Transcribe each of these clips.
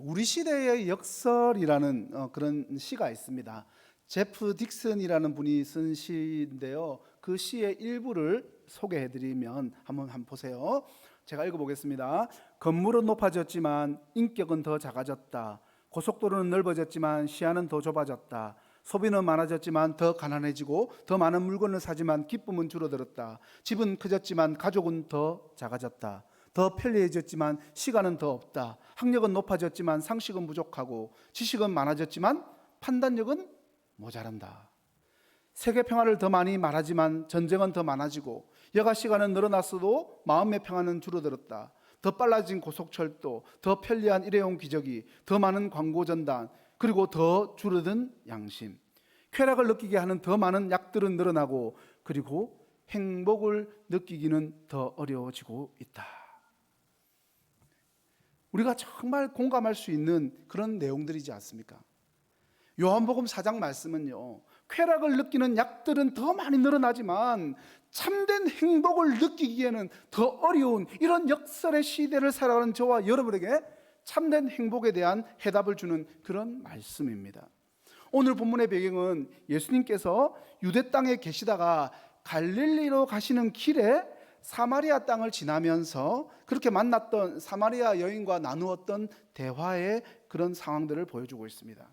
우리 시대의 역설이라는 그런 시가 있습니다. 제프 딕슨이라는 분이 쓴 시인데요. 그 시의 일부를 소개해드리면 한번 보세요. 제가 읽어보겠습니다. 건물은 높아졌지만 인격은 더 작아졌다. 고속도로는 넓어졌지만 시야는 더 좁아졌다. 소비는 많아졌지만 더 가난해지고 더 많은 물건을 사지만 기쁨은 줄어들었다. 집은 커졌지만 가족은 더 작아졌다. 더 편리해졌지만 시간은 더 없다. 학력은 높아졌지만 상식은 부족하고 지식은 많아졌지만 판단력은 모자란다. 세계 평화를 더 많이 말하지만 전쟁은 더 많아지고 여가 시간은 늘어났어도 마음의 평화는 줄어들었다. 더 빨라진 고속철도, 더 편리한 일회용 기저귀, 더 많은 광고 전단, 그리고 더 줄어든 양심. 쾌락을 느끼게 하는 더 많은 약들은 늘어나고 그리고 행복을 느끼기는 더 어려워지고 있다. 우리가 정말 공감할 수 있는 그런 내용들이지 않습니까? 요한복음 4장 말씀은요, 쾌락을 느끼는 약들은 더 많이 늘어나지만 참된 행복을 느끼기에는 더 어려운 이런 역설의 시대를 살아가는 저와 여러분에게 참된 행복에 대한 해답을 주는 그런 말씀입니다. 오늘 본문의 배경은 예수님께서 유대 땅에 계시다가 갈릴리로 가시는 길에 사마리아 땅을 지나면서 그렇게 만났던 사마리아 여인과 나누었던 대화의 그런 상황들을 보여주고 있습니다.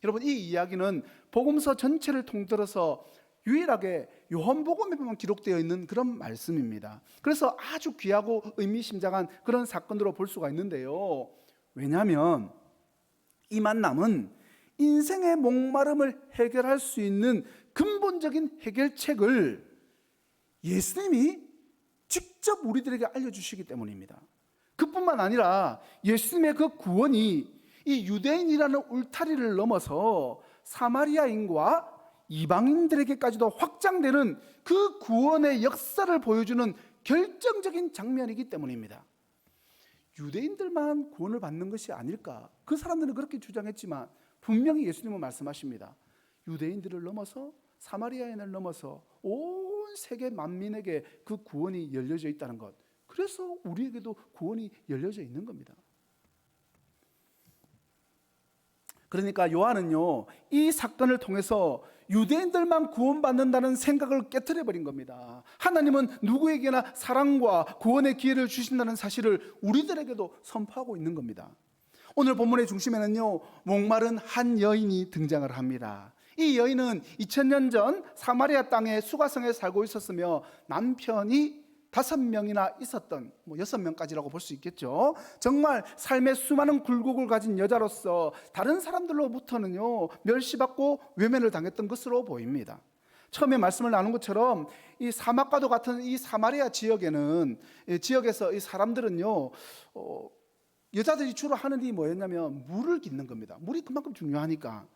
여러분, 이 이야기는 복음서 전체를 통틀어서 유일하게 요한복음에만 기록되어 있는 그런 말씀입니다. 그래서 아주 귀하고 의미심장한 그런 사건으로 볼 수가 있는데요. 왜냐하면 이 만남은 인생의 목마름을 해결할 수 있는 근본적인 해결책을 예수님이 직접 우리들에게 알려주시기 때문입니다. 그뿐만 아니라 예수님의 그 구원이 이 유대인이라는 울타리를 넘어서 사마리아인과 이방인들에게까지도 확장되는 그 구원의 역사를 보여주는 결정적인 장면이기 때문입니다. 유대인들만 구원을 받는 것이 아닐까? 그 사람들은 그렇게 주장했지만 분명히 예수님은 말씀하십니다. 유대인들을 넘어서 사마리아인을 넘어서 온 세계 만민에게 그 구원이 열려져 있다는 것. 그래서 우리에게도 구원이 열려져 있는 겁니다. 그러니까 요한은요, 이 사건을 통해서 유대인들만 구원받는다는 생각을 깨트려 버린 겁니다. 하나님은 누구에게나 사랑과 구원의 기회를 주신다는 사실을 우리들에게도 선포하고 있는 겁니다. 오늘 본문의 중심에는요, 목마른 한 여인이 등장을 합니다. 이 여인은 2000년 전 사마리아 땅의 수가성에 살고 있었으며 남편이 5명이나 있었던, 6명까지라고 볼 수 있겠죠. 정말 삶의 수많은 굴곡을 가진 여자로서 다른 사람들로부터는요, 멸시받고 외면을 당했던 것으로 보입니다. 처음에 말씀을 나눈 것처럼 이 사막과도 같은 이 사마리아 지역에서 이 사람들은요, 여자들이 주로 하는 일이 뭐였냐면 물을 깃는 겁니다. 물이 그만큼 중요하니까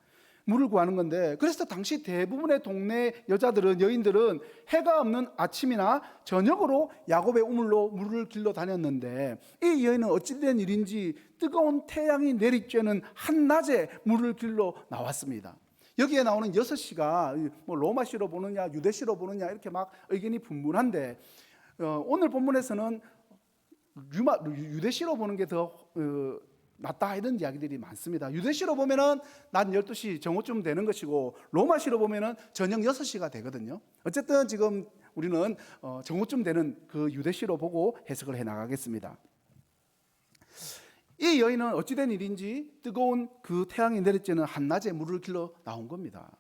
물을 구하는 건데, 그래서 당시 대부분의 동네 여인들은 해가 없는 아침이나 저녁으로 야곱의 우물로 물을 길러 다녔는데, 이 여인은 어찌된 일인지 뜨거운 태양이 내리쬐는 한낮에 물을 길러 나왔습니다. 여기에 나오는 6시가 로마시로 보느냐 유대시로 보느냐 이렇게 막 의견이 분분한데, 오늘 본문에서는 유대시로 보는 게 더 낫다 이런 이야기들이 많습니다. 유대시로 보면은 낮 12시 정오쯤 되는 것이고, 로마시로 보면은 저녁 6시가 되거든요. 어쨌든 지금 우리는 정오쯤 되는 그 유대시로 보고 해석을 해 나가겠습니다. 이 여인은 어찌된 일인지 뜨거운 그 태양이 내리쬐는 한낮에 물을 길러 나온 겁니다.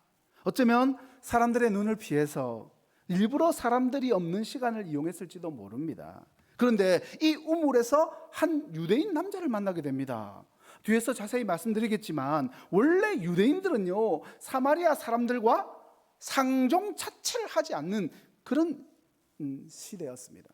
어쩌면 사람들의 눈을 피해서 일부러 사람들이 없는 시간을 이용했을지도 모릅니다. 그런데 이 우물에서 한 유대인 남자를 만나게 됩니다. 뒤에서 자세히 말씀드리겠지만 원래 유대인들은요, 사마리아 사람들과 상종 자체를 하지 않는 그런 시대였습니다.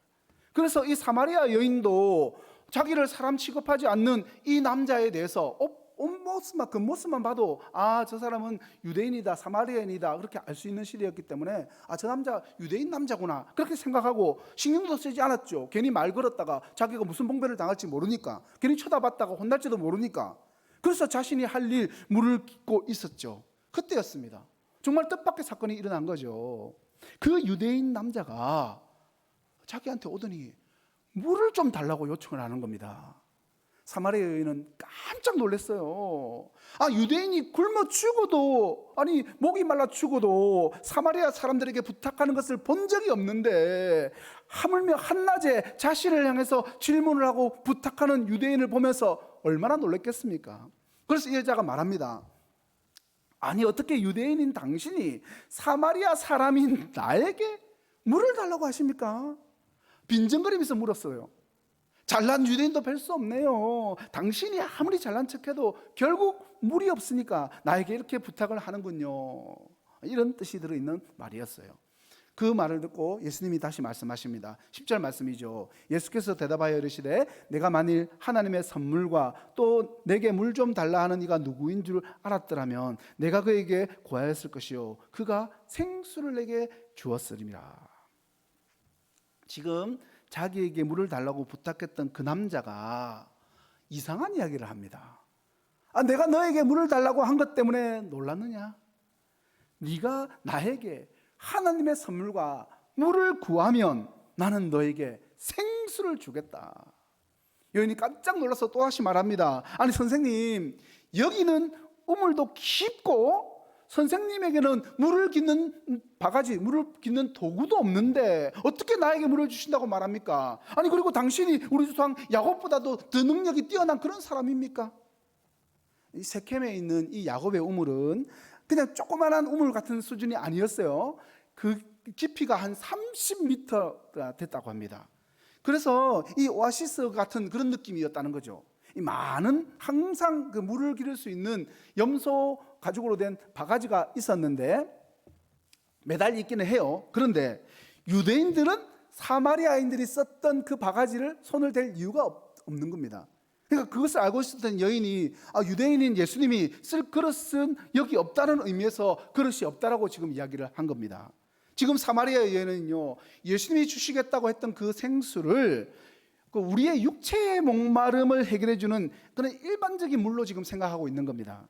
그래서 이 사마리아 여인도 자기를 사람 취급하지 않는 이 남자에 대해서 옷모습만, 그 모습만 봐도 저 사람은 유대인이다, 사마리아인이다 그렇게 알 수 있는 시대였기 때문에 저 남자 유대인 남자구나 그렇게 생각하고 신경도 쓰지 않았죠. 괜히 말 걸었다가 자기가 무슨 봉변을 당할지 모르니까, 괜히 쳐다봤다가 혼날지도 모르니까. 그래서 자신이 할 일 물을 깃고 있었죠. 그때였습니다. 정말 뜻밖의 사건이 일어난 거죠. 그 유대인 남자가 자기한테 오더니 물을 좀 달라고 요청을 하는 겁니다. 사마리아 여인은 깜짝 놀랐어요. 유대인이 굶어 죽어도, 목이 말라 죽어도 사마리아 사람들에게 부탁하는 것을 본 적이 없는데, 하물며 한낮에 자신을 향해서 질문을 하고 부탁하는 유대인을 보면서 얼마나 놀랐겠습니까? 그래서 이 여자가 말합니다. 어떻게 유대인인 당신이 사마리아 사람인 나에게 물을 달라고 하십니까? 빈정거리면서 물었어요. 잘난 유대인도 별 수 없네요. 당신이 아무리 잘난 척해도 결국 물이 없으니까 나에게 이렇게 부탁을 하는군요. 이런 뜻이 들어있는 말이었어요. 그 말을 듣고 예수님이 다시 말씀하십니다. 10절 말씀이죠. 예수께서 대답하여 이르시되 내가 만일 하나님의 선물과 또 내게 물 좀 달라 하는 이가 누구인 줄 알았더라면 내가 그에게 구하였을 것이요 그가 생수를 내게 주었으리라. 지금 자기에게 물을 달라고 부탁했던 그 남자가 이상한 이야기를 합니다. 내가 너에게 물을 달라고 한 것 때문에 놀랐느냐? 네가 나에게 하나님의 선물과 물을 구하면 나는 너에게 생수를 주겠다. 여인이 깜짝 놀라서 또다시 말합니다. 선생님, 여기는 우물도 깊고 선생님에게는 물을 깃는 바가지, 물을 깃는 도구도 없는데 어떻게 나에게 물을 주신다고 말합니까? 그리고 당신이 우리 조상 야곱보다도 더 능력이 뛰어난 그런 사람입니까? 이 세켐에 있는 이 야곱의 우물은 그냥 조그만한 우물 같은 수준이 아니었어요. 그 깊이가 한 30m가 됐다고 합니다. 그래서 이 오아시스 같은 그런 느낌이었다는 거죠. 이 많은 항상 그 물을 기를 수 있는 염소 가죽으로 된 바가지가 있었는데 매달려 있기는 해요. 그런데 유대인들은 사마리아인들이 썼던 그 바가지를 손을 댈 이유가 없는 겁니다. 그러니까 그것을 알고 있었던 여인이 유대인인 예수님이 쓸 그릇은 여기 없다는 의미에서 그릇이 없다라고 지금 이야기를 한 겁니다. 지금 사마리아 여인은요, 예수님이 주시겠다고 했던 그 생수를 우리의 육체의 목마름을 해결해 주는 그런 일반적인 물로 지금 생각하고 있는 겁니다.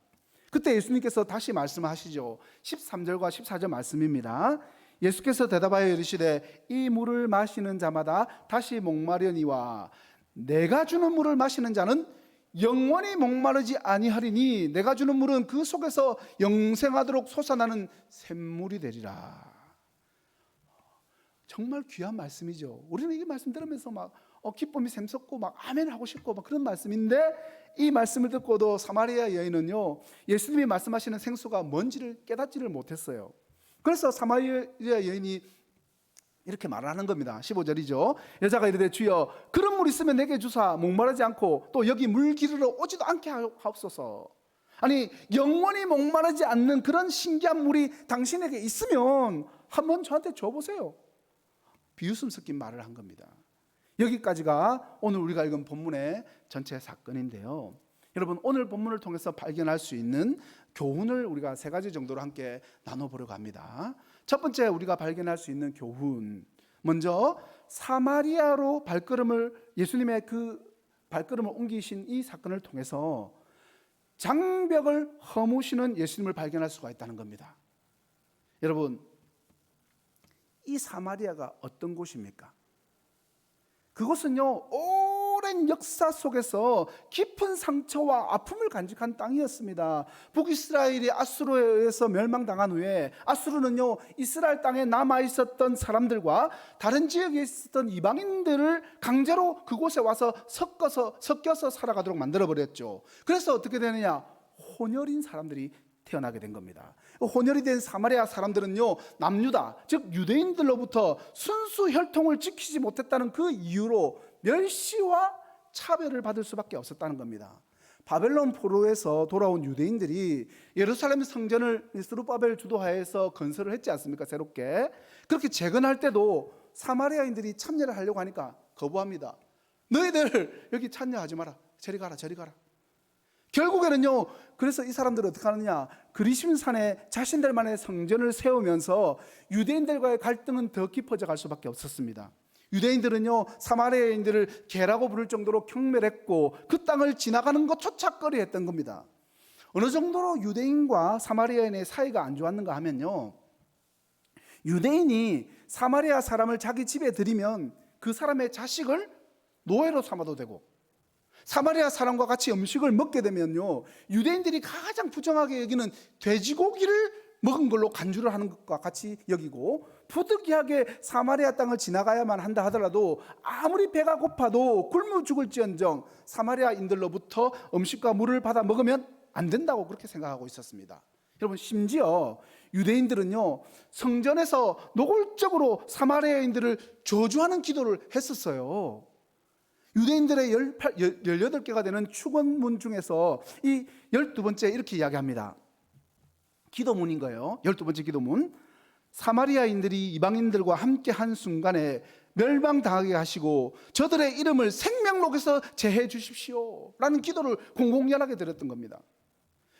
그때 예수님께서 다시 말씀하시죠. 13절과 14절 말씀입니다. 예수께서 대답하여 이르시되 이 물을 마시는 자마다 다시 목마려니와 내가 주는 물을 마시는 자는 영원히 목마르지 아니하리니 내가 주는 물은 그 속에서 영생하도록 솟아나는 샘물이 되리라. 정말 귀한 말씀이죠. 우리는 이 말씀 들으면서 기쁨이 샘솟고 아멘 하고 싶고 그런 말씀인데, 이 말씀을 듣고도 사마리아 여인은요, 예수님이 말씀하시는 생수가 뭔지를 깨닫지를 못했어요. 그래서 사마리아 여인이 이렇게 말을 하는 겁니다. 15절이죠. 여자가 이르되 주여 그런 물 있으면 내게 주사 목마르지 않고 또 여기 물 기르러 오지도 않게 하옵소서. 영원히 목마르지 않는 그런 신기한 물이 당신에게 있으면 한번 저한테 줘보세요. 비웃음 섞인 말을 한 겁니다. 여기까지가 오늘 우리가 읽은 본문의 전체 사건인데요. 여러분, 오늘 본문을 통해서 발견할 수 있는 교훈을 우리가 세 가지 정도로 함께 나눠보려고 합니다. 첫 번째 우리가 발견할 수 있는 교훈, 먼저 사마리아로 예수님의 그 발걸음을 옮기신 이 사건을 통해서 장벽을 허무시는 예수님을 발견할 수가 있다는 겁니다. 여러분, 이 사마리아가 어떤 곳입니까? 그곳은요, 오랜 역사 속에서 깊은 상처와 아픔을 간직한 땅이었습니다. 북이스라엘이 아수르에 의해서 멸망당한 후에 아수르는요, 이스라엘 땅에 남아있었던 사람들과 다른 지역에 있었던 이방인들을 강제로 그곳에 와서 섞여서 살아가도록 만들어버렸죠. 그래서 어떻게 되느냐? 혼혈인 사람들이 태어나게 된 겁니다. 혼혈이 된 사마리아 사람들은요, 남유다, 즉 유대인들로부터 순수 혈통을 지키지 못했다는 그 이유로 멸시와 차별을 받을 수밖에 없었다는 겁니다. 바벨론 포로에서 돌아온 유대인들이 예루살렘 성전을 스룹바벨 주도하에서 건설을 했지 않습니까? 새롭게. 그렇게 재건할 때도 사마리아인들이 참여를 하려고 하니까 거부합니다. 너희들 여기 참여하지 마라. 저리 가라, 저리 가라. 결국에는요, 그래서 이 사람들은 어떻게 하느냐? 그리심산에 자신들만의 성전을 세우면서 유대인들과의 갈등은 더 깊어져 갈 수밖에 없었습니다. 유대인들은요, 사마리아인들을 개라고 부를 정도로 경멸했고 그 땅을 지나가는 것조차 꺼려했던 겁니다. 어느 정도로 유대인과 사마리아인의 사이가 안 좋았는가 하면요, 유대인이 사마리아 사람을 자기 집에 들이면 그 사람의 자식을 노예로 삼아도 되고, 사마리아 사람과 같이 음식을 먹게 되면요, 유대인들이 가장 부정하게 여기는 돼지고기를 먹은 걸로 간주를 하는 것과 같이 여기고, 부득이하게 사마리아 땅을 지나가야만 한다 하더라도 아무리 배가 고파도 굶어 죽을지언정 사마리아인들로부터 음식과 물을 받아 먹으면 안 된다고 그렇게 생각하고 있었습니다. 여러분, 심지어 유대인들은요, 성전에서 노골적으로 사마리아인들을 저주하는 기도를 했었어요. 유대인들의 18개가 되는 축원문 중에서 이 12번째 이렇게 이야기합니다. 기도문인 거예요. 12번째 기도문. 사마리아인들이 이방인들과 함께 한 순간에 멸망당하게 하시고 저들의 이름을 생명록에서 제해 주십시오 라는 기도를 공공연하게 드렸던 겁니다.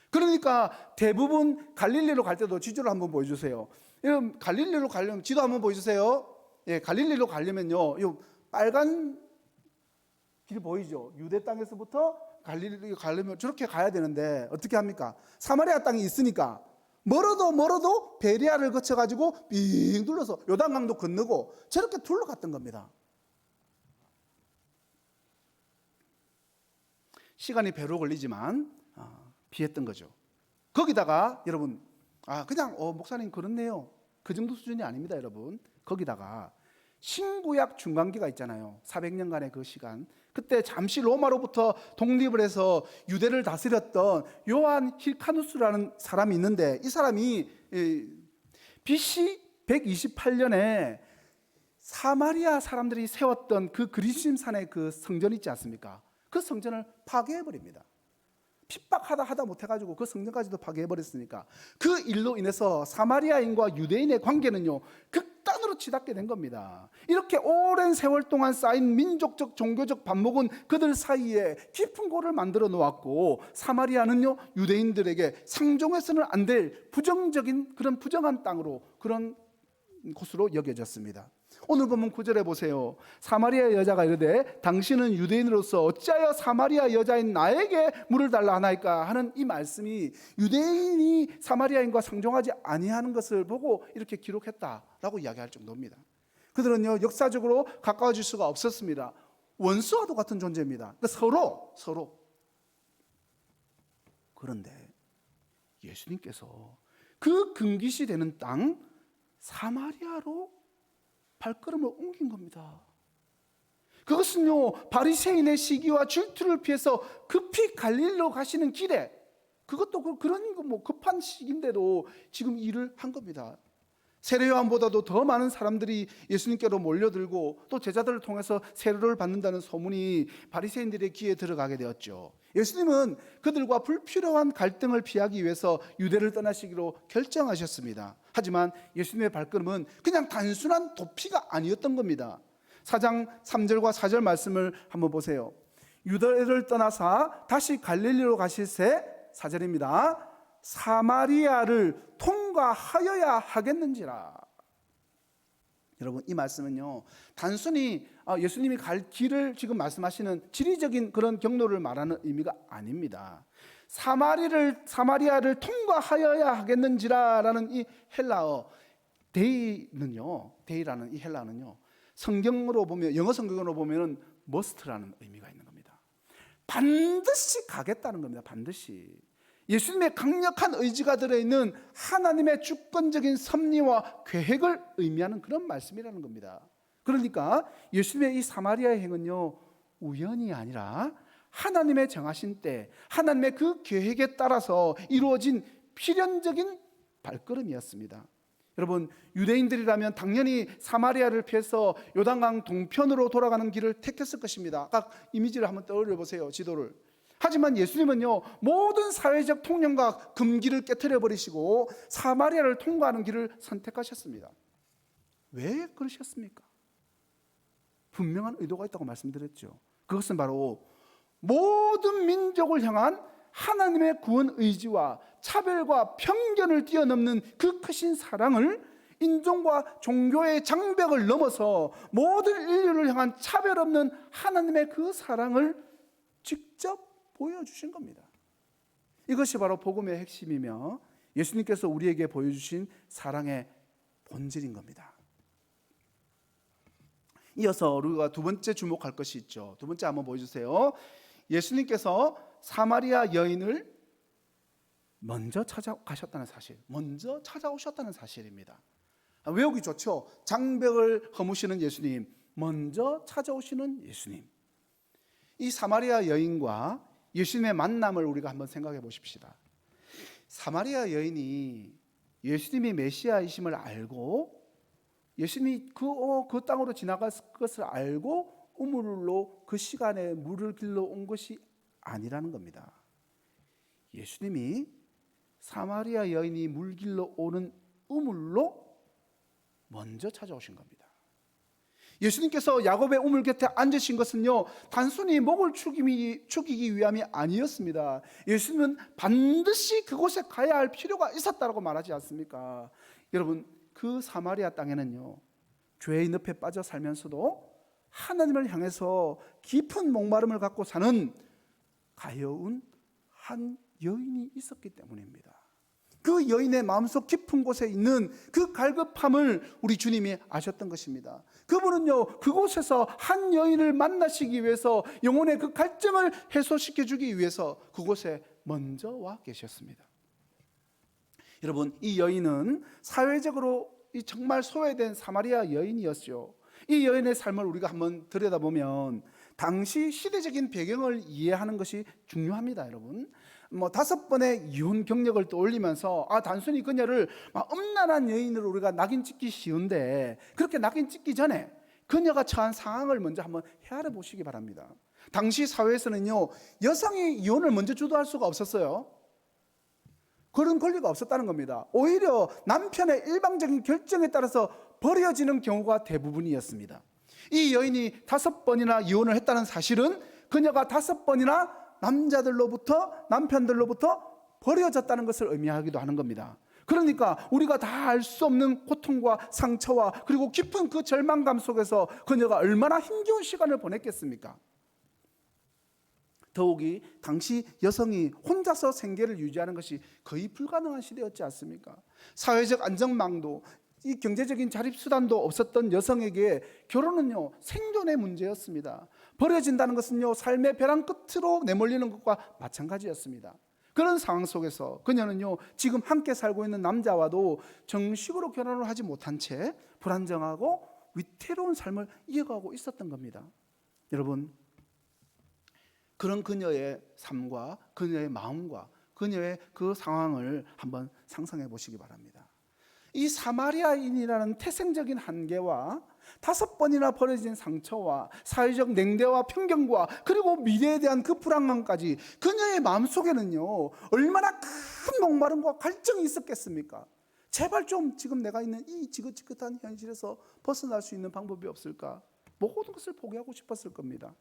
그러니까 대부분 갈릴리로 갈 때도 지도를 한번 보여주세요. 여러분, 갈릴리로 가려면 지도 한번 보여주세요. 예, 갈릴리로 가려면요, 이 빨간 길 보이죠? 유대 땅에서부터 갈릴리 가려면 저렇게 가야 되는데 어떻게 합니까? 사마리아 땅이 있으니까 멀어도 베리아를 거쳐가지고 빙 둘러서 요단강도 건너고 저렇게 둘러갔던 겁니다. 시간이 배로 걸리지만 비했던 거죠. 거기다가 여러분, 그냥 목사님 그렇네요, 그 정도 수준이 아닙니다. 여러분, 거기다가 신구약 중간기가 있잖아요. 400년간의 그 시간, 그때 잠시 로마로부터 독립을 해서 유대를 다스렸던 요한 힐카누스라는 사람이 있는데, 이 사람이 BC 128년에 사마리아 사람들이 세웠던 그 그리심산의 그 성전 있지 않습니까? 그 성전을 파괴해버립니다. 핍박하다 못해가지고 그 성전까지도 파괴해버렸으니까 그 일로 인해서 사마리아인과 유대인의 관계는요, 극단으로 치닫게 된 겁니다. 이렇게 오랜 세월 동안 쌓인 민족적 종교적 반목은 그들 사이에 깊은 골을 만들어 놓았고, 사마리아는요, 유대인들에게 상종해서는 안 될 부정적인 그런 부정한 땅으로, 그런 곳으로 여겨졌습니다. 오늘 보면 9절에 보세요. 사마리아 여자가 이르되 당신은 유대인으로서 어찌하여 사마리아 여자인 나에게 물을 달라 하나이까 하는 이 말씀이 유대인이 사마리아인과 상종하지 아니하는 것을 보고 이렇게 기록했다라고 이야기할 정도입니다. 그들은요, 역사적으로 가까워질 수가 없었습니다. 원수와도 같은 존재입니다. 그러니까 서로. 그런데 예수님께서 그 금기시 되는 땅 사마리아로 발걸음을 옮긴 겁니다. 그것은요, 바리새인의 시기와 질투를 피해서 급히 갈릴리로 가시는 길에, 그것도 그런 급한 시기인데도 지금 일을 한 겁니다. 세례 요한보다도 더 많은 사람들이 예수님께로 몰려들고 또 제자들을 통해서 세례를 받는다는 소문이 바리새인들의 귀에 들어가게 되었죠. 예수님은 그들과 불필요한 갈등을 피하기 위해서 유대를 떠나시기로 결정하셨습니다. 하지만 예수님의 발걸음은 그냥 단순한 도피가 아니었던 겁니다. 4장 3절과 4절 말씀을 한번 보세요. 유대를 떠나사 다시 갈릴리로 가실새, 4절입니다. 사마리아를 통과하여야 하겠는지라. 여러분, 이 말씀은요, 단순히 예수님이 갈 길을 지금 말씀하시는 지리적인 그런 경로를 말하는 의미가 아닙니다. 사마리아를 통과하여야 하겠는지라라는 이 헬라어 데이라는 이 헬라어는요, 성경으로 보면, 영어 성경으로 보면은 must라는 의미가 있는 겁니다. 반드시 가겠다는 겁니다. 반드시. 예수님의 강력한 의지가 들어있는 하나님의 주권적인 섭리와 계획을 의미하는 그런 말씀이라는 겁니다. 그러니까 예수님의 이 사마리아의 행은요, 우연이 아니라 하나님의 정하신 때, 하나님의 그 계획에 따라서 이루어진 필연적인 발걸음이었습니다. 여러분, 유대인들이라면 당연히 사마리아를 피해서 요단강 동편으로 돌아가는 길을 택했을 것입니다. 아까 이미지를 한번 떠올려 보세요, 지도를. 하지만 예수님은요, 모든 사회적 통념과 금기를 깨트려 버리시고 사마리아를 통과하는 길을 선택하셨습니다. 왜 그러셨습니까? 분명한 의도가 있다고 말씀드렸죠. 그것은 바로 모든 민족을 향한 하나님의 구원 의지와 차별과 편견을 뛰어넘는 그 크신 사랑을, 인종과 종교의 장벽을 넘어서 모든 인류를 향한 차별 없는 하나님의 그 사랑을 직접 보여주신 겁니다. 이것이 바로 복음의 핵심이며 예수님께서 우리에게 보여주신 사랑의 본질인 겁니다. 이어서 우리가 두 번째 주목할 것이 있죠. 두 번째 한번 보여주세요. 예수님께서 사마리아 여인을 먼저 찾아가셨다는 사실, 먼저 찾아오셨다는 사실입니다. 외우기 좋죠? 장벽을 허무시는 예수님, 먼저 찾아오시는 예수님. 이 사마리아 여인과 예수님의 만남을 우리가 한번 생각해 보십시다. 사마리아 여인이 예수님이 메시아이심을 알고 예수님이 그 땅으로 지나갈 것을 알고 우물로 그 시간에 물을 길러 온 것이 아니라는 겁니다. 예수님이 사마리아 여인이 물 길러 오는 우물로 먼저 찾아오신 겁니다. 예수님께서 야곱의 우물 곁에 앉으신 것은요, 단순히 목을 축이기 위함이 아니었습니다. 예수님은 반드시 그곳에 가야 할 필요가 있었다고 말하지 않습니까? 여러분, 그 사마리아 땅에는요, 죄의 늪에 빠져 살면서도 하나님을 향해서 깊은 목마름을 갖고 사는 가여운 한 여인이 있었기 때문입니다. 그 여인의 마음속 깊은 곳에 있는 그 갈급함을 우리 주님이 아셨던 것입니다. 그분은요, 그곳에서 한 여인을 만나시기 위해서 영혼의 그 갈증을 해소시켜 주기 위해서 그곳에 먼저 와 계셨습니다. 여러분, 이 여인은 사회적으로 정말 소외된 사마리아 여인이었죠. 이 여인의 삶을 우리가 한번 들여다보면 당시 시대적인 배경을 이해하는 것이 중요합니다. 여러분, 5번의 이혼 경력을 떠올리면서 단순히 그녀를 음란한 여인으로 우리가 낙인 찍기 쉬운데, 그렇게 낙인 찍기 전에 그녀가 처한 상황을 먼저 한번 헤아려 보시기 바랍니다. 당시 사회에서는요, 여성이 이혼을 먼저 주도할 수가 없었어요. 그런 권리가 없었다는 겁니다. 오히려 남편의 일방적인 결정에 따라서 버려지는 경우가 대부분이었습니다. 이 여인이 5번이나 이혼을 했다는 사실은 그녀가 5번이나 남편들로부터 버려졌다는 것을 의미하기도 하는 겁니다. 그러니까 우리가 다 알 수 없는 고통과 상처와 그리고 깊은 그 절망감 속에서 그녀가 얼마나 힘겨운 시간을 보냈겠습니까? 더욱이 당시 여성이 혼자서 생계를 유지하는 것이 거의 불가능한 시대였지 않습니까? 사회적 안전망도, 이 경제적인 자립수단도 없었던 여성에게 결혼은요, 생존의 문제였습니다. 버려진다는 것은요, 삶의 벼랑 끝으로 내몰리는 것과 마찬가지였습니다. 그런 상황 속에서 그녀는요, 지금 함께 살고 있는 남자와도 정식으로 결혼을 하지 못한 채 불안정하고 위태로운 삶을 이어가고 있었던 겁니다. 여러분, 그런 그녀의 삶과 그녀의 마음과 그녀의 그 상황을 한번 상상해 보시기 바랍니다. 이 사마리아인이라는 태생적인 한계와 5번이나 벌어진 상처와 사회적 냉대와 편견과 그리고 미래에 대한 그 불안감까지 그녀의 마음속에는요, 얼마나 큰 목마름과 갈증이 있었겠습니까? 제발 좀 지금 내가 있는 이 지긋지긋한 현실에서 벗어날 수 있는 방법이 없을까? 모든 것을 포기하고 싶었을 겁니다.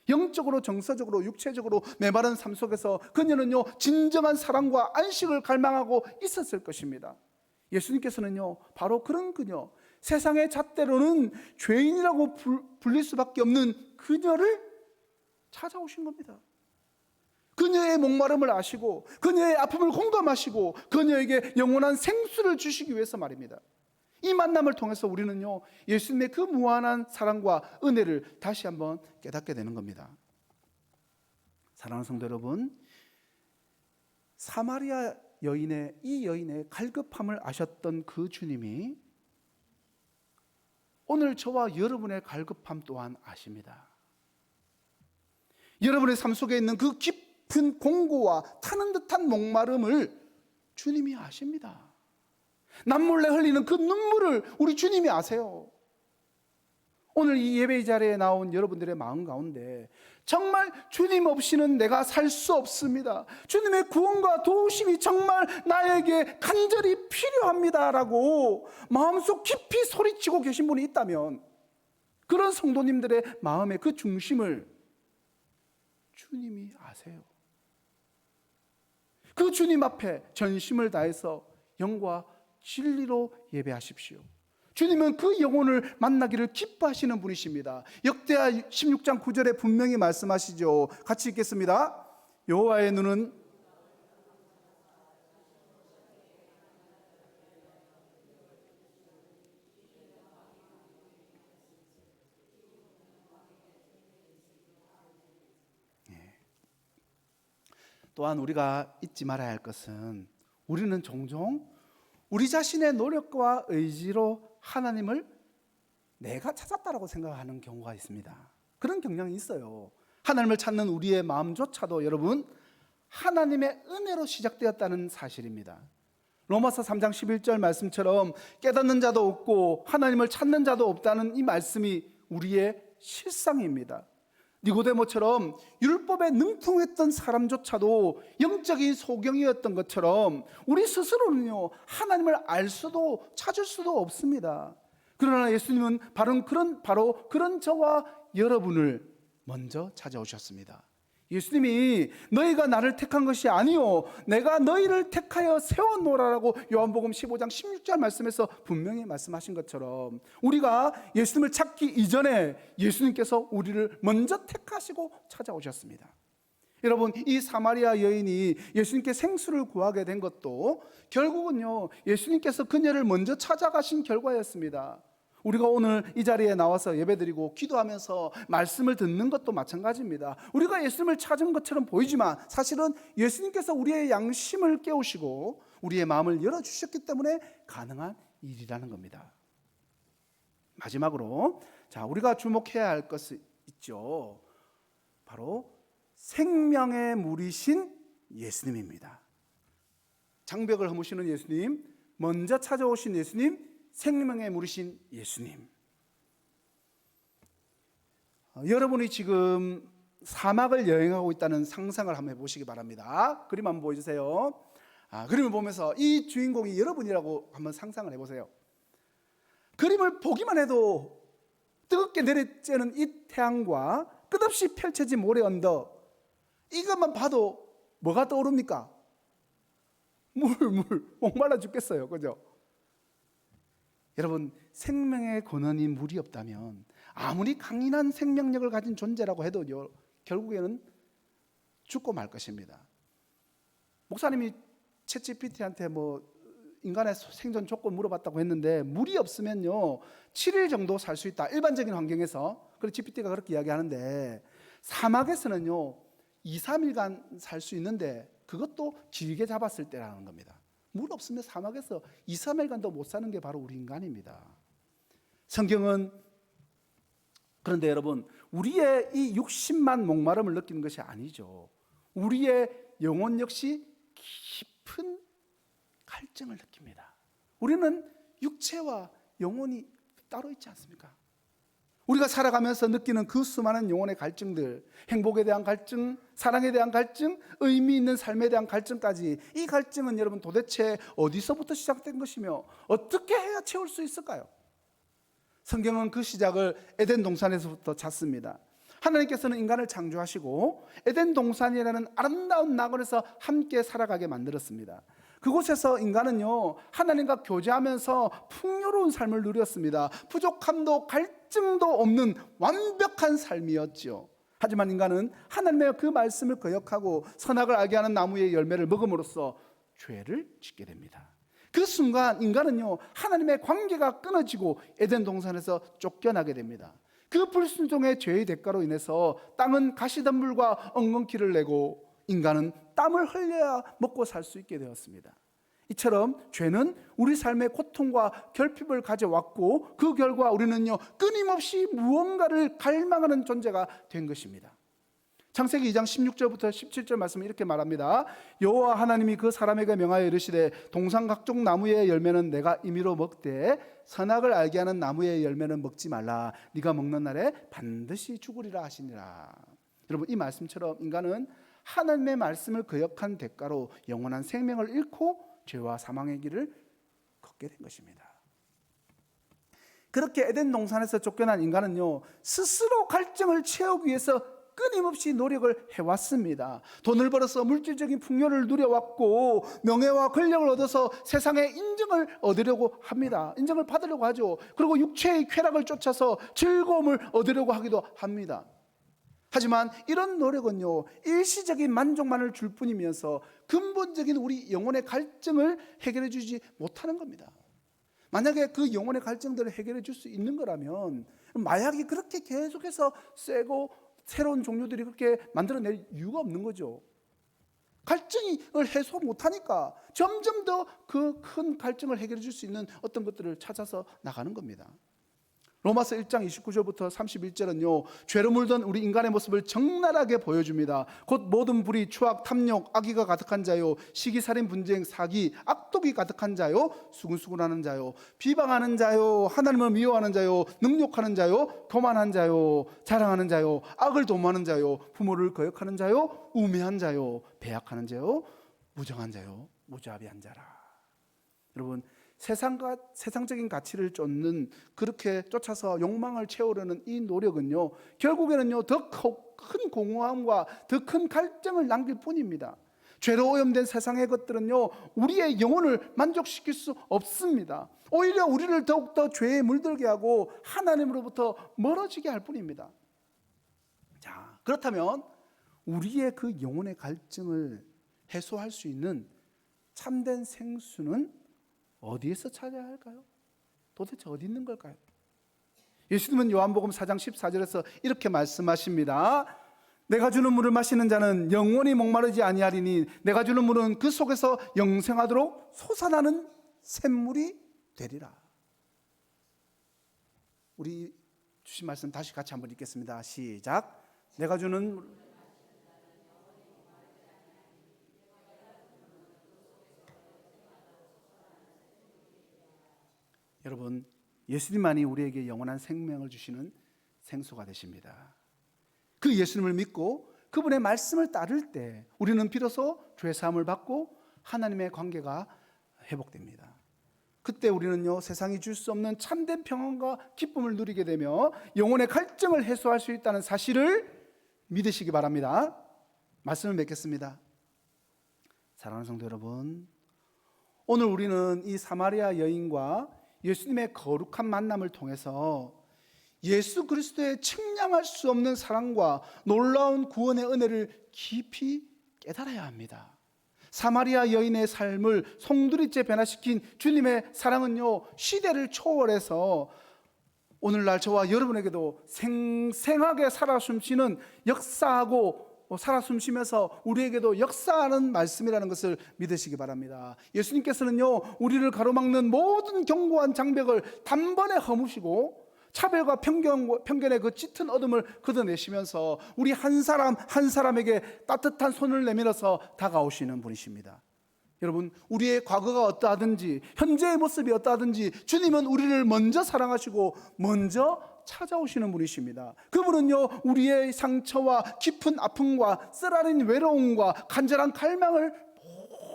영적으로, 정서적으로, 육체적으로 메마른 삶 속에서 그녀는요, 진정한 사랑과 안식을 갈망하고 있었을 것입니다. 예수님께서는요, 바로 그런 그녀, 세상의 잣대로는 죄인이라고 불릴 수밖에 없는 그녀를 찾아오신 겁니다. 그녀의 목마름을 아시고 그녀의 아픔을 공감하시고 그녀에게 영원한 생수를 주시기 위해서 말입니다. 이 만남을 통해서 우리는요, 예수님의 그 무한한 사랑과 은혜를 다시 한번 깨닫게 되는 겁니다. 사랑하는 성도 여러분, 사마리아 이 여인의 갈급함을 아셨던 그 주님이 오늘 저와 여러분의 갈급함 또한 아십니다. 여러분의 삶 속에 있는 그 깊은 공고와 타는 듯한 목마름을 주님이 아십니다. 남몰래 흘리는 그 눈물을 우리 주님이 아세요. 오늘 이 예배 자리에 나온 여러분들의 마음 가운데 정말 주님 없이는 내가 살 수 없습니다, 주님의 구원과 도우심이 정말 나에게 간절히 필요합니다라고 마음속 깊이 소리치고 계신 분이 있다면, 그런 성도님들의 마음의 그 중심을 주님이 아세요. 그 주님 앞에 전심을 다해서 영과 진리로 예배하십시오. 주님은 그 영혼을 만나기를 기뻐하시는 분이십니다. 역대하 16장 9절에 분명히 말씀하시죠. 같이 읽겠습니다. 여호와의 눈은 또한 우리가 잊지 말아야 할 것은 우리는 종종 우리 자신의 노력과 의지로 하나님을 내가 찾았다라고 생각하는 경우가 있습니다. 그런 경향이 있어요. 하나님을 찾는 우리의 마음조차도 여러분 하나님의 은혜로 시작되었다는 사실입니다. 로마서 3장 11절 말씀처럼 깨닫는 자도 없고 하나님을 찾는 자도 없다는 이 말씀이 우리의 실상입니다. 니고데모처럼 율법에 능통했던 사람조차도 영적인 소경이었던 것처럼 우리 스스로는요 하나님을 알 수도 찾을 수도 없습니다. 그러나 예수님은 바로 그런 저와 여러분을 먼저 찾아오셨습니다. 예수님이 너희가 나를 택한 것이 아니요 내가 너희를 택하여 세워놓으라라고 요한복음 15장 16절 말씀에서 분명히 말씀하신 것처럼 우리가 예수님을 찾기 이전에 예수님께서 우리를 먼저 택하시고 찾아오셨습니다. 여러분 이 사마리아 여인이 예수님께 생수를 구하게 된 것도 결국은요 예수님께서 그녀를 먼저 찾아가신 결과였습니다. 우리가 오늘 이 자리에 나와서 예배드리고 기도하면서 말씀을 듣는 것도 마찬가지입니다. 우리가 예수님을 찾은 것처럼 보이지만 사실은 예수님께서 우리의 양심을 깨우시고 우리의 마음을 열어주셨기 때문에 가능한 일이라는 겁니다. 마지막으로 우리가 주목해야 할 것이 있죠. 바로 생명의 물이신 예수님입니다. 장벽을 허무시는 예수님, 먼저 찾아오신 예수님, 생명의 물이신 예수님. 여러분이 지금 사막을 여행하고 있다는 상상을 한번 해보시기 바랍니다. 그림 한번 보여주세요. 그림을 보면서 이 주인공이 여러분이라고 한번 상상을 해보세요. 그림을 보기만 해도 뜨겁게 내리쬐는 이 태양과 끝없이 펼쳐진 모래 언덕, 이것만 봐도 뭐가 떠오릅니까? 물, 목말라 죽겠어요. 그죠? 여러분 생명의 근원인 물이 없다면 아무리 강인한 생명력을 가진 존재라고 해도 결국에는 죽고 말 것입니다. 목사님이 챗GPT한테 인간의 생존 조건 물어봤다고 했는데 물이 없으면요 7일 정도 살 수 있다. 일반적인 환경에서. 그래서 GPT가 그렇게 이야기하는데 사막에서는요 2, 3일간 살 수 있는데 그것도 길게 잡았을 때라는 겁니다. 물 없으면 사막에서 2, 3일간도 못 사는 게 바로 우리 인간입니다. 성경은 그런데 여러분 우리의 이 육신만 목마름을 느끼는 것이 아니죠. 우리의 영혼 역시 깊은 갈증을 느낍니다. 우리는 육체와 영혼이 따로 있지 않습니까? 우리가 살아가면서 느끼는 그 수많은 영혼의 갈증들, 행복에 대한 갈증, 사랑에 대한 갈증, 의미 있는 삶에 대한 갈증까지, 이 갈증은 여러분 도대체 어디서부터 시작된 것이며 어떻게 해야 채울 수 있을까요? 성경은 그 시작을 에덴 동산에서부터 찾습니다. 하나님께서는 인간을 창조하시고 에덴 동산이라는 아름다운 낙원에서 함께 살아가게 만들었습니다. 그곳에서 인간은요 하나님과 교제하면서 풍요로운 삶을 누렸습니다. 부족함도 갈증도 없는 완벽한 삶이었죠. 하지만 인간은 하나님의 그 말씀을 거역하고 선악을 알게 하는 나무의 열매를 먹음으로써 죄를 짓게 됩니다. 그 순간 인간은요 하나님의 관계가 끊어지고 에덴 동산에서 쫓겨나게 됩니다. 그 불순종의 죄의 대가로 인해서 땅은 가시덤불과 엉겅퀴를 내고 인간은 땀을 흘려야 먹고 살 수 있게 되었습니다. 이처럼 죄는 우리 삶의 고통과 결핍을 가져왔고 그 결과 우리는요 끊임없이 무언가를 갈망하는 존재가 된 것입니다. 창세기 2장 16절부터 17절 말씀은 이렇게 말합니다. 여호와 하나님이 그 사람에게 명하여 이르시되 동산 각종 나무의 열매는 내가 임의로 먹되 선악을 알게 하는 나무의 열매는 먹지 말라. 네가 먹는 날에 반드시 죽으리라 하시니라. 여러분 이 말씀처럼 인간은 하나님의 말씀을 거역한 대가로 영원한 생명을 잃고 죄와 사망의 길을 걷게 된 것입니다. 그렇게 에덴 동산에서 쫓겨난 인간은요 스스로 갈증을 채우기 위해서 끊임없이 노력을 해왔습니다. 돈을 벌어서 물질적인 풍요를 누려왔고 명예와 권력을 얻어서 세상의 인정을 얻으려고 합니다. 인정을 받으려고 하죠. 그리고 육체의 쾌락을 쫓아서 즐거움을 얻으려고 하기도 합니다. 하지만 이런 노력은요 일시적인 만족만을 줄 뿐이면서 근본적인 우리 영혼의 갈증을 해결해 주지 못하는 겁니다. 만약에 그 영혼의 갈증들을 해결해 줄 수 있는 거라면 마약이 그렇게 계속해서 세고 새로운 종류들이 그렇게 만들어낼 이유가 없는 거죠. 갈증을 해소 못하니까 점점 더 그 큰 갈증을 해결해 줄 수 있는 어떤 것들을 찾아서 나가는 겁니다. 로마서 1장 29절부터 31절은요, 죄로 물든 우리 인간의 모습을 적나라하게 보여줍니다. 곧 모든 불의, 추악, 탐욕, 악의가 가득한 자요, 시기살인, 분쟁, 사기, 악독이 가득한 자요, 수근수근하는 자요, 비방하는 자요, 하나님을 미워하는 자요, 능욕하는 자요, 교만한 자요, 자랑하는 자요, 악을 도모하는 자요, 부모를 거역하는 자요, 우매한 자요, 배약하는 자요, 무정한 자요, 무자비한 자라. 여러분, 세상적인 가치를 쫓는, 그렇게 쫓아서 욕망을 채우려는 이 노력은요, 결국에는요, 더 큰 공허함과 더 큰 갈증을 남길 뿐입니다. 죄로 오염된 세상의 것들은요, 우리의 영혼을 만족시킬 수 없습니다. 오히려 우리를 더욱더 죄에 물들게 하고 하나님으로부터 멀어지게 할 뿐입니다. 자, 그렇다면 우리의 그 영혼의 갈증을 해소할 수 있는 참된 생수는 어디에서 찾아야 할까요? 도대체 어디 있는 걸까요? 예수님은 요한복음 4장 14절에서 이렇게 말씀하십니다. 내가 주는 물을 마시는 자는 영원히 목마르지 아니하리니 내가 주는 물은 그 속에서 영생하도록 솟아나는 샘물이 되리라. 우리 주신 말씀 다시 같이 한번 읽겠습니다. 시작. 내가 주는 물, 여러분, 예수님만이 우리에게 영원한 생명을 주시는 생수가 되십니다. 그 예수님을 믿고 그분의 말씀을 따를 때 우리는 비로소 죄 사함을 받고 하나님의 관계가 회복됩니다. 그때 우리는요, 세상이 줄 수 없는 참된 평안과 기쁨을 누리게 되며 영혼의 갈증을 해소할 수 있다는 사실을 믿으시기 바랍니다. 말씀을 맺겠습니다. 사랑하는 성도 여러분, 오늘 우리는 이 사마리아 여인과 예수님의 거룩한 만남을 통해서 예수 그리스도의 측량할 수 없는 사랑과 놀라운 구원의 은혜를 깊이 깨달아야 합니다. 사마리아 여인의 삶을 송두리째 변화시킨 주님의 사랑은요, 시대를 초월해서 오늘날 저와 여러분에게도 생생하게 살아 숨쉬는, 역사하고 살아 숨쉬면서 우리에게도 역사하는 말씀이라는 것을 믿으시기 바랍니다. 예수님께서는요, 우리를 가로막는 모든 견고한 장벽을 단번에 허무시고 차별과 편견의 그 짙은 어둠을 걷어내시면서 우리 한 사람 한 사람에게 따뜻한 손을 내밀어서 다가오시는 분이십니다. 여러분, 우리의 과거가 어떠하든지 현재의 모습이 어떠하든지 주님은 우리를 먼저 사랑하시고 먼저 찾아오시는 분이십니다. 그분은요, 우리의 상처와 깊은 아픔과 쓰라린 외로움과 간절한 갈망을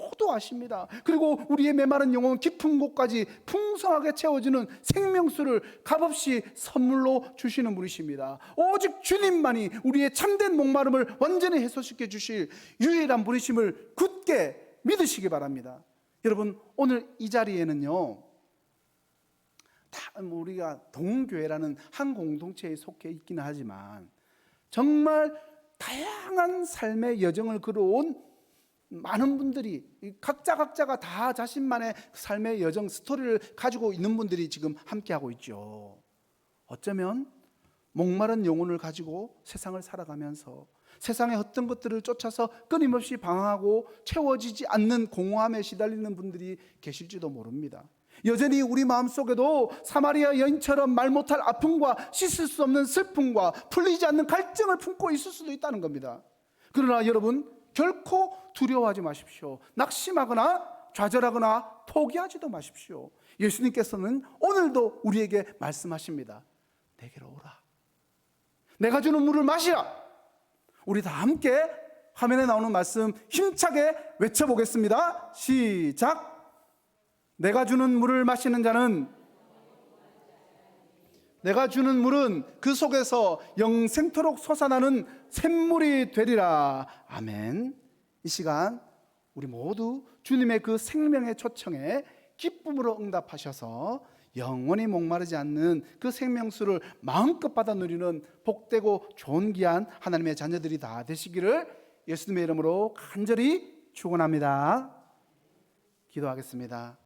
모두 아십니다. 그리고 우리의 메마른 영혼 깊은 곳까지 풍성하게 채워주는 생명수를 값없이 선물로 주시는 분이십니다. 오직 주님만이 우리의 참된 목마름을 완전히 해소시켜 주실 유일한 분이심을 굳게 믿으시기 바랍니다. 여러분, 오늘 이 자리에는요, 다 우리가 동교회라는 한 공동체에 속해 있기는 하지만 정말 다양한 삶의 여정을 걸어온 많은 분들이, 각자가 다 자신만의 삶의 여정, 스토리를 가지고 있는 분들이 지금 함께하고 있죠. 어쩌면 목마른 영혼을 가지고 세상을 살아가면서 세상의 어떤 것들을 쫓아서 끊임없이 방황하고 채워지지 않는 공허함에 시달리는 분들이 계실지도 모릅니다. 여전히 우리 마음속에도 사마리아 여인처럼 말 못할 아픔과 씻을 수 없는 슬픔과 풀리지 않는 갈증을 품고 있을 수도 있다는 겁니다. 그러나 여러분, 결코 두려워하지 마십시오. 낙심하거나 좌절하거나 포기하지도 마십시오. 예수님께서는 오늘도 우리에게 말씀하십니다. 내게로 오라. 내가 주는 물을 마시라. 우리 다 함께 화면에 나오는 말씀 힘차게 외쳐보겠습니다. 시작. 내가 주는 물을 마시는 자는, 내가 주는 물은 그 속에서 영생토록 솟아나는 샘물이 되리라. 아멘. 이 시간 우리 모두 주님의 그 생명의 초청에 기쁨으로 응답하셔서 영원히 목마르지 않는 그 생명수를 마음껏 받아 누리는 복되고 좋은 귀한 하나님의 자녀들이 다 되시기를 예수님의 이름으로 간절히 축원합니다. 기도하겠습니다.